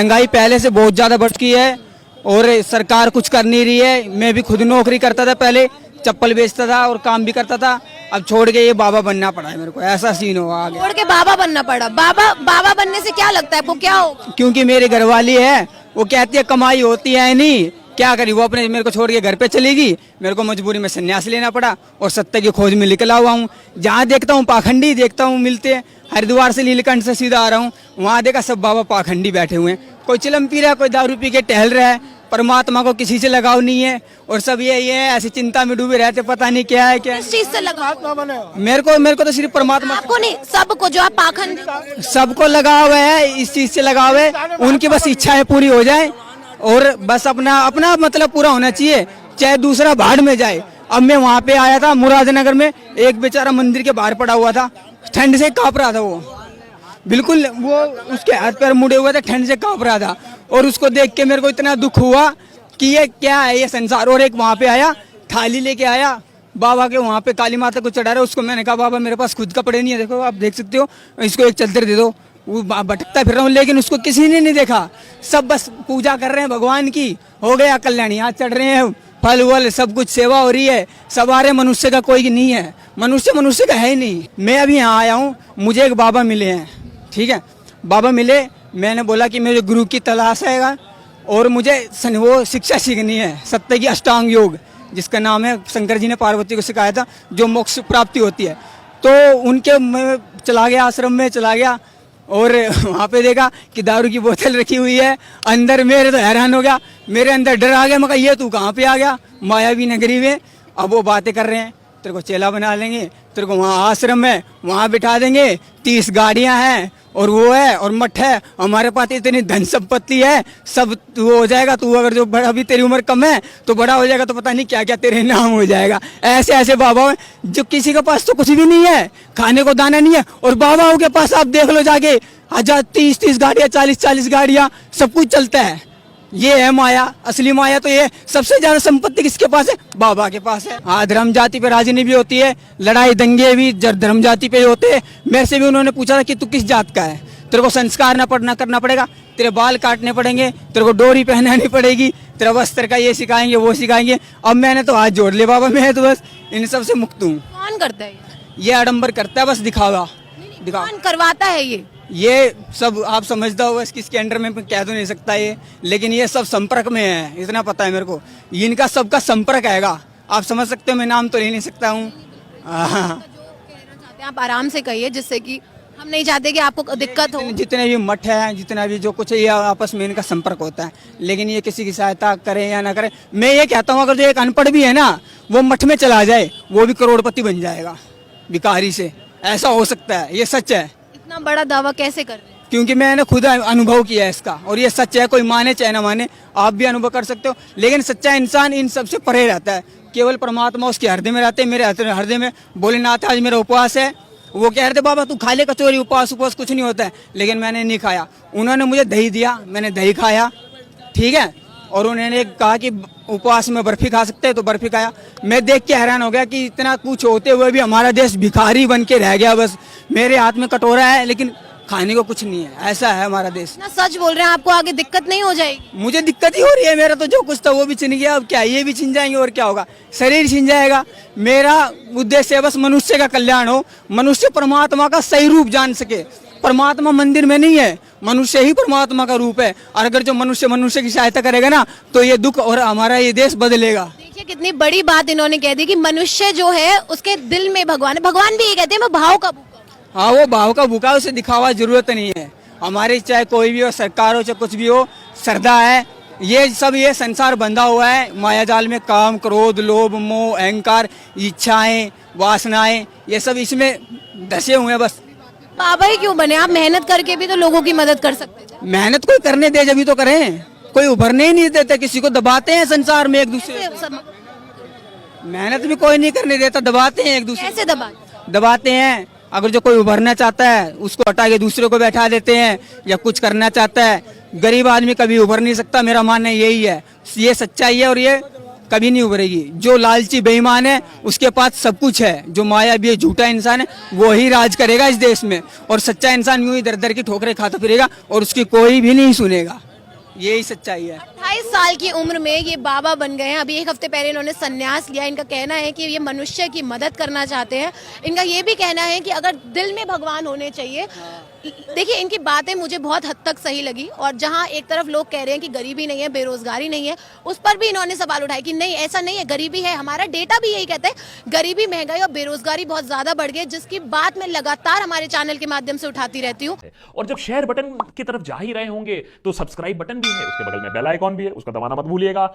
महंगाई पहले से बहुत ज़्यादा बढ़ चुकी है और सरकार कुछ कर नहीं रही है। मैं भी खुद नौकरी करता था, पहले चप्पल बेचता था और काम भी करता था। अब छोड़ के ये बाबा बनना पड़ा है मेरे को, ऐसा सीन हुआ आगे। छोड़ के बाबा बनना पड़ा। बाबा बनने से क्या लगता है आपको, क्या होगा? क्योंकि मेरी घरवाली है, वो कहती है कमाई होती है नहीं, क्या करी, वो अपने मेरे को छोड़ के घर पे चलेगी। मेरे को मजबूरी में संन्यास लेना पड़ा और सत्य की खोज में निकला हुआ हूँ। जहाँ देखता हूँ पाखंडी देखता हूँ मिलते हैं। हरिद्वार से नीलकंठ से सीधा आ रहा हूँ, वहाँ देखा सब बाबा पाखंडी बैठे हुए हैं। कोई चिलम पी रहा है, कोई दारू पी के टहल रहा है। परमात्मा को किसी से लगाव नहीं है और सब ये ऐसी चिंता में डूबे रहते, पता नहीं क्या है क्या। किस चीज से लगा? मेरे को तो सिर्फ परमात्मा, आपको नहीं, सबको, जो आप पाखंड, सबको लगाव है, इस चीज से लगाव है। उनकी बस इच्छाएं पूरी हो जाए और बस अपना अपना मतलब पूरा होना चाहिए, चाहे दूसरा भाड़ में जाए। अब मैं वहाँ पे आया था मुरादनगर में, एक बेचारा मंदिर के बाहर पड़ा हुआ था, ठंड से कांप रहा था वो, बिल्कुल वो उसके हाथ पैर मुड़े हुए थे, ठंड से कांप रहा था। और उसको देख के मेरे को इतना दुख हुआ कि ये क्या है ये संसार। और एक वहाँ पे आया, थाली लेके आया बाबा के, वहाँ पे काली माता को चढ़ा रहा है। उसको मैंने कहा बाबा मेरे पास खुद कपड़े नहीं है, देखो आप देख सकते हो, इसको एक चादर दे दो। वो भटकता फिर रहा हूँ, लेकिन उसको किसी ने नहीं देखा। सब बस पूजा कर रहे हैं भगवान की, हो गया कल्याण, यहाँ चढ़ रहे हैं, फल वल सब कुछ सेवा हो रही है। सवारे मनुष्य का कोई नहीं है, मनुष्य का है ही नहीं। मैं अभी यहाँ आया हूँ, मुझे एक बाबा मिले हैं, ठीक है, बाबा मिले। मैंने बोला कि मुझे गुरु की तलाश है और मुझे वो शिक्षा सीखनी है, सत्य की अष्टांग योग, जिसका नाम है शंकर जी ने पार्वती को सिखाया था, जो मोक्ष प्राप्ति होती है। तो उनके मैं चला गया, आश्रम में चला गया और वहाँ पे देखा कि दारू की बोतल रखी हुई है अंदर। मेरे तो हैरान हो गया, मेरे अंदर डर आ गया। मैं कहा ये तू कहाँ पे आ गया मायावी नगरी में। अब वो बातें कर रहे हैं, तेरे को चेला बना लेंगे, तेरे को वहाँ आश्रम है वहाँ बिठा देंगे, 30 गाड़ियाँ हैं और वो है और मठ है, हमारे पास इतनी धन संपत्ति है, सब वो हो जाएगा। तू अगर जो बड़ा, अभी तेरी उम्र कम है तो बड़ा हो जाएगा तो पता नहीं क्या क्या तेरे नाम हो जाएगा। ऐसे ऐसे बाबा हैं जो किसी के पास तो कुछ भी नहीं है, खाने को दाना नहीं है, और बाबाओं के पास आप देख लो जाके 1000-30 गाड़ियाँ, 40 गाड़ियाँ, सब कुछ चलता है। ये है माया, असली माया तो ये। सबसे ज्यादा संपत्ति किसके पास है? बाबा के पास है। हाँ, धर्म जाति पे राजनीति भी होती है, लड़ाई दंगे भी धर्म जाति पे होते हैं। मेरे से भी उन्होंने पूछा था कि तू किस जात का है, तेरे को संस्कार ना करना पड़ेगा, तेरे बाल काटने पड़ेंगे, तेरे को डोरी पहनानी पड़ेगी, तेरा वस्त्र का ये सिखाएंगे वो सिखाएंगे। अब मैंने तो हाथ जोड़ लिया बाबा, मैं तो बस इन सब से मुक्त हूँ। कौन करता है ये आडम्बर करता है, बस दिखावा। कौन करवाता है ये सब आप समझता हो, बस किसके अंडर में कह तो नहीं सकता ये, लेकिन ये सब संपर्क में है, इतना पता है मेरे को। इनका सबका संपर्क आएगा, आप समझ सकते हो। मैं नाम तो ले नहीं सकता हूँ। आप आराम से कहिए, जिससे कि हम नहीं चाहते कि आपको दिक्कत हो। जितने भी मठ है, जितना भी जो कुछ है, ये आपस में इनका संपर्क होता है, लेकिन ये किसी की सहायता करे या ना करे। मैं ये कहता हूँ अगर जो एक अनपढ़ भी है ना, वो मठ में चला जाए, वो भी करोड़पति बन जाएगा भिखारी से, ऐसा हो सकता है। ये सच है। इतना बड़ा दावा कैसे कर रहे हैं? क्योंकि मैंने खुद अनुभव किया है इसका, और ये सच है, कोई माने चाहे ना माने, आप भी अनुभव कर सकते हो। लेकिन सच्चा इंसान इन सबसे परे रहता है, केवल परमात्मा उसके हृदय में रहते हैं। मेरे हृदय में भोलेनाथ, आज मेरा उपवास है। वो कह रहे थे बाबा तू खा ले कचौरी, उपवास कुछ नहीं होता है, लेकिन मैंने नहीं खाया। उन्होंने मुझे दही दिया, मैंने दही खाया, ठीक है, और उन्होंने कहा कि उपवास में बर्फी खा सकते हैं, तो बर्फी खाया। मैं देख के हैरान हो गया कि इतना कुछ होते हुए भी हमारा देश भिखारी बन के रह गया। बस मेरे हाथ में कटोरा है लेकिन खाने को कुछ नहीं है, ऐसा है हमारा देश। ना सच बोल रहे हैं, आपको आगे दिक्कत नहीं हो जाएगी? मुझे दिक्कत ही हो रही है, मेरा तो जो कुछ था वो भी छिन गया, अब क्या ये भी छिन जाएंगे और क्या होगा, शरीर छिन जाएगा। मेरा उद्देश्य है बस मनुष्य का कल्याण हो, मनुष्य परमात्मा का सही रूप जान सके। परमात्मा मंदिर में नहीं है, मनुष्य ही परमात्मा का रूप है। और अगर जो मनुष्य की सहायता करेगा ना, तो ये दुख और हमारा ये देश बदलेगा। देखिए कितनी बड़ी बात इन्होंने कह दी कि मनुष्य जो है उसके दिल में भगवान है। भगवान भी ये कहते हैं मैं भाव का भूखा। हाँ, वो भाव का भूखा, उसे दिखावा जरूरत नहीं है। हमारे चाहे कोई भी हो, सरकार हो चाहे कुछ भी हो, श्रद्धा है। ये सब ये संसार बंधा हुआ है माया जाल में, काम, क्रोध, लोभ, मोह, अहंकार, इच्छाएं, वासनाएं, ये सब इसमें धसे हुए हैं। बस बाबा ही क्यों बने? आप मेहनत करके भी तो लोगों की मदद कर सकते थे। मेहनत कोई करने दे जब तो करें, कोई उभरने ही नहीं देते, किसी को दबाते हैं संसार में एक दूसरे। मेहनत भी कोई नहीं करने देता, दबाते हैं एक दूसरे। कैसे दबाते हैं? अगर जो कोई उभरना चाहता है उसको हटा के दूसरे को बैठा देते हैं, या कुछ करना चाहता है। गरीब आदमी कभी उभर नहीं सकता, मेरा मानना यही है। ये सच्चाई है और ये कभी नहीं उभरेगी। जो लालची बेईमान है उसके पास सब कुछ है, जो मायावी झूठा इंसान है वो ही राज करेगा इस देश में, और सच्चा इंसान यूं ही दर दर की ठोकरें खाता फिरेगा और उसकी कोई भी नहीं सुनेगा। यही सच्चाई है। 28 साल की उम्र में ये बाबा बन गए हैं। अभी एक हफ्ते पहले इन्होंने संन्यास लिया। इनका कहना है कि ये मनुष्य की मदद करना चाहते हैं। इनका ये भी कहना है कि अगर दिल में भगवान होने चाहिए। देखिए, इनकी बातें मुझे बहुत हद तक सही लगी। और जहां एक तरफ लोग कह रहे हैं कि गरीबी नहीं है, बेरोजगारी नहीं है, उस पर भी इन्होंने सवाल उठाए कि नहीं, ऐसा नहीं है, गरीबी है। हमारा डेटा भी यही कहता है, गरीबी, महंगाई और बेरोजगारी बहुत ज्यादा बढ़ गई, जिसकी बात मैं लगातार हमारे चैनल के माध्यम से उठाती रहती हूँ। और जब शेयर बटन की तरफ जा ही रहे होंगे तो सब्सक्राइब बटन भी है, उसके बगल में बेल आइकॉन भी है, उसको दबाना मत भूलिएगा।